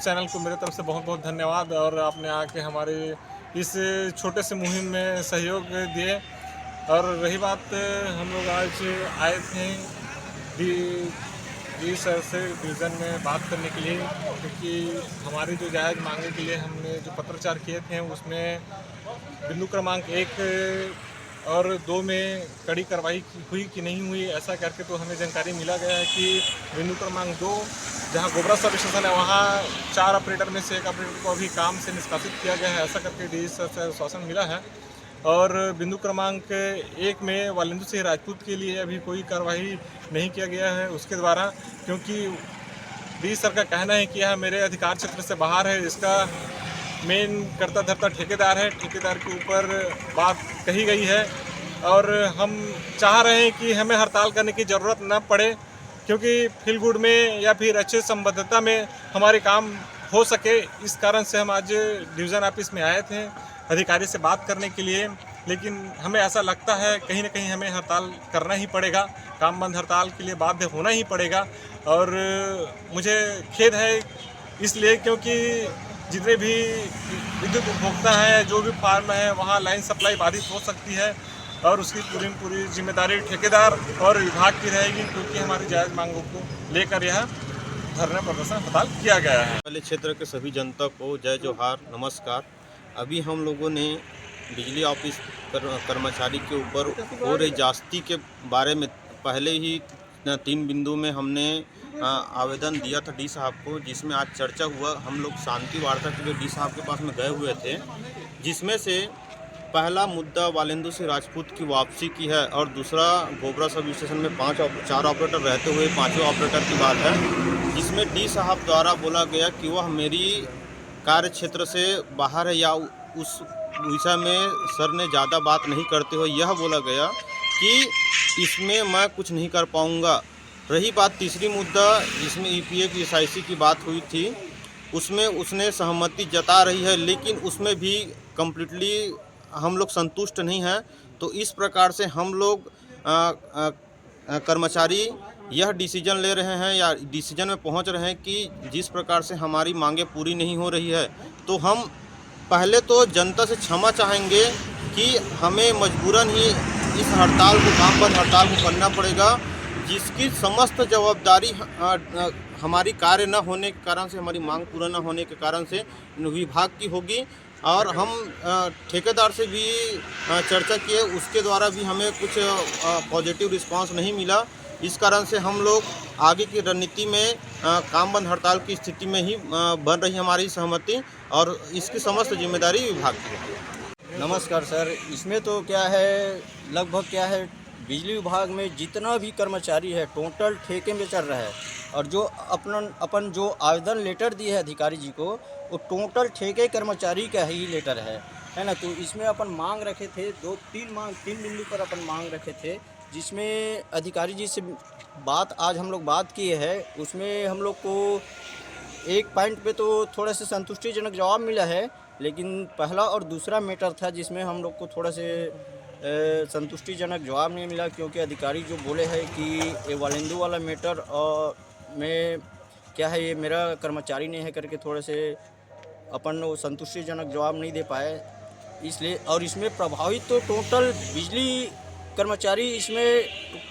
Channel को मेरे तरफ से बहुत बहुत धन्यवाद, और आपने आके हमारे इस छोटे से मुहिम में सहयोग दिए। और रही बात, हम लोग आज आए थे डी सर से डिवीज़न में बात करने के लिए, क्योंकि हमारी जो जायज़ मांगे के लिए हमने जो पत्राचार किए थे उसमें बिंदु क्रमांक 1 और 2 में कड़ी कार्रवाई हुई कि नहीं हुई, ऐसा करके तो हमें जानकारी मिला गया है कि बिंदु क्रमांक 2 जहां गोबरा सब स्टेशन है वहां 4 ऑपरेटर में से 1 ऑपरेटर को अभी काम से निष्कासित किया गया है, ऐसा करके डी सर से आश्वासन मिला है। और बिंदु क्रमांक 1 में वालेंदु सिंह राजपूत के लिए अभी कोई कार्रवाई नहीं किया गया है उसके द्वारा, क्योंकि डी सर का कहना है कि यह मेरे अधिकार क्षेत्र से बाहर है। इसका मेन कर्ता धर्ता ठेकेदार है, ठेकेदार के ऊपर बात कही गई है, और हम चाह रहे हैं कि हमें हड़ताल करने की ज़रूरत न पड़े, क्योंकि फील गुड में या फिर अच्छे संबद्धता में हमारे काम हो सके। इस कारण से हम आज डिवीज़न ऑफिस में आए थे अधिकारी से बात करने के लिए, लेकिन हमें ऐसा लगता है कहीं ना कहीं हमें हड़ताल करना ही पड़ेगा, काम बंद हड़ताल के लिए बाध्य होना ही पड़ेगा। और मुझे खेद है इसलिए क्योंकि जितने भी विद्युत उपभोक्ता हैं, जो भी फार्म है, वहाँ लाइन सप्लाई बाधित हो सकती है, और उसकी पूरी जिम्मेदारी ठेकेदार और विभाग की रहेगी, क्योंकि हमारी जायज़ मांगों को लेकर यह धरना प्रदर्शन हड़ताल किया गया है। पहले क्षेत्र के सभी जनता को जय जोहार, नमस्कार। अभी हम लोगों ने बिजली ऑफिस कर्मचारी के ऊपर हो रही जास्ती के बारे में पहले ही 3 बिंदु में हमने आवेदन दिया था डी साहब को, जिसमें आज चर्चा हुआ। हम लोग शांति वार्ता के लिए डी साहब के पास में गए हुए थे, जिसमें से पहला मुद्दा वालेंदु सिंह राजपूत की वापसी की है, और दूसरा गोबरा सब स्टेशन में 4 ऑपरेटर रहते हुए 5वें ऑपरेटर की बात है, जिसमें डी साहब द्वारा बोला गया कि वह मेरी कार्य क्षेत्र से बाहर है, या उस विषय में सर ने ज़्यादा बात नहीं करते हुए यह बोला गया कि इसमें मैं कुछ नहीं कर पाऊँगा। रही बात तीसरी मुद्दा, जिसमें EPF SIC की बात हुई थी, उसमें उसने सहमति जता रही है, लेकिन उसमें भी कम्प्लीटली हम लोग संतुष्ट नहीं हैं। तो इस प्रकार से हम लोग कर्मचारी यह डिसीजन ले रहे हैं या डिसीजन में पहुंच रहे हैं कि जिस प्रकार से हमारी मांगें पूरी नहीं हो रही है, तो हम पहले तो जनता से क्षमा चाहेंगे कि हमें मजबूरन ही इस हड़ताल को, काम बंद हड़ताल को करना पड़ेगा, जिसकी समस्त जवाबदारी हमारी कार्य न होने के कारण से, हमारी मांग पूरा न होने के कारण से विभाग की होगी। और हम ठेकेदार से भी चर्चा किए, उसके द्वारा भी हमें कुछ पॉजिटिव रिस्पांस नहीं मिला। इस कारण से हम लोग आगे की रणनीति में काम बंद हड़ताल की स्थिति में ही बन रही हमारी सहमति, और इसकी समस्त जिम्मेदारी विभाग की है। नमस्कार सर, इसमें तो क्या है, लगभग क्या है, बिजली विभाग में जितना भी कर्मचारी है टोटल ठेके में चल रहा है, और जो अपन जो आवेदन लेटर दिए है अधिकारी जी को, वो टोटल ठेके कर्मचारी का ही लेटर है ना। तो इसमें अपन मांग रखे थे 3 बिंदु पर अपन मांग रखे थे, जिसमें अधिकारी जी से आज हम लोग बात किए हैं। उसमें हम लोग को एक पॉइंट पे तो थोड़ा सा संतुष्टिजनक जवाब मिला है, लेकिन पहला और दूसरा मैटर था जिसमें हम लोग को थोड़ा से संतुष्टिजनक जवाब नहीं मिला, क्योंकि अधिकारी जो बोले हैं कि ये वालेंदु वाला मैटर में क्या है, ये मेरा कर्मचारी नहीं है करके थोड़े से अपन वो संतुष्टिजनक जवाब नहीं दे पाए, इसलिए। और इसमें प्रभावित तो टोटल बिजली कर्मचारी इसमें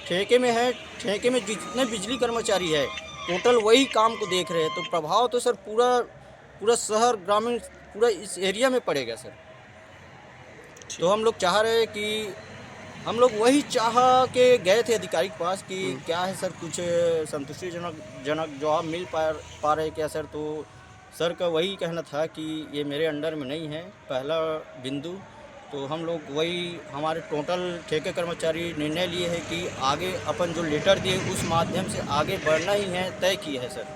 ठेके में है, ठेके में जितने बिजली कर्मचारी है टोटल वही काम को देख रहे हैं, तो प्रभाव तो सर पूरा शहर, ग्रामीण, पूरा इस एरिया में पड़ेगा सर। तो हम लोग चाह रहे हैं कि हम लोग वही चाह के गए थे अधिकारी के पास कि क्या है सर, कुछ संतुष्टिजनक जवाब मिल पा रहे क्या सर। तो सर का वही कहना था कि ये मेरे अंडर में नहीं है पहला बिंदु। तो हम लोग वही, हमारे टोटल ठेके कर्मचारी निर्णय लिए हैं कि आगे अपन जो लेटर दिए उस माध्यम से आगे बढ़ना ही है, तय किया है सर।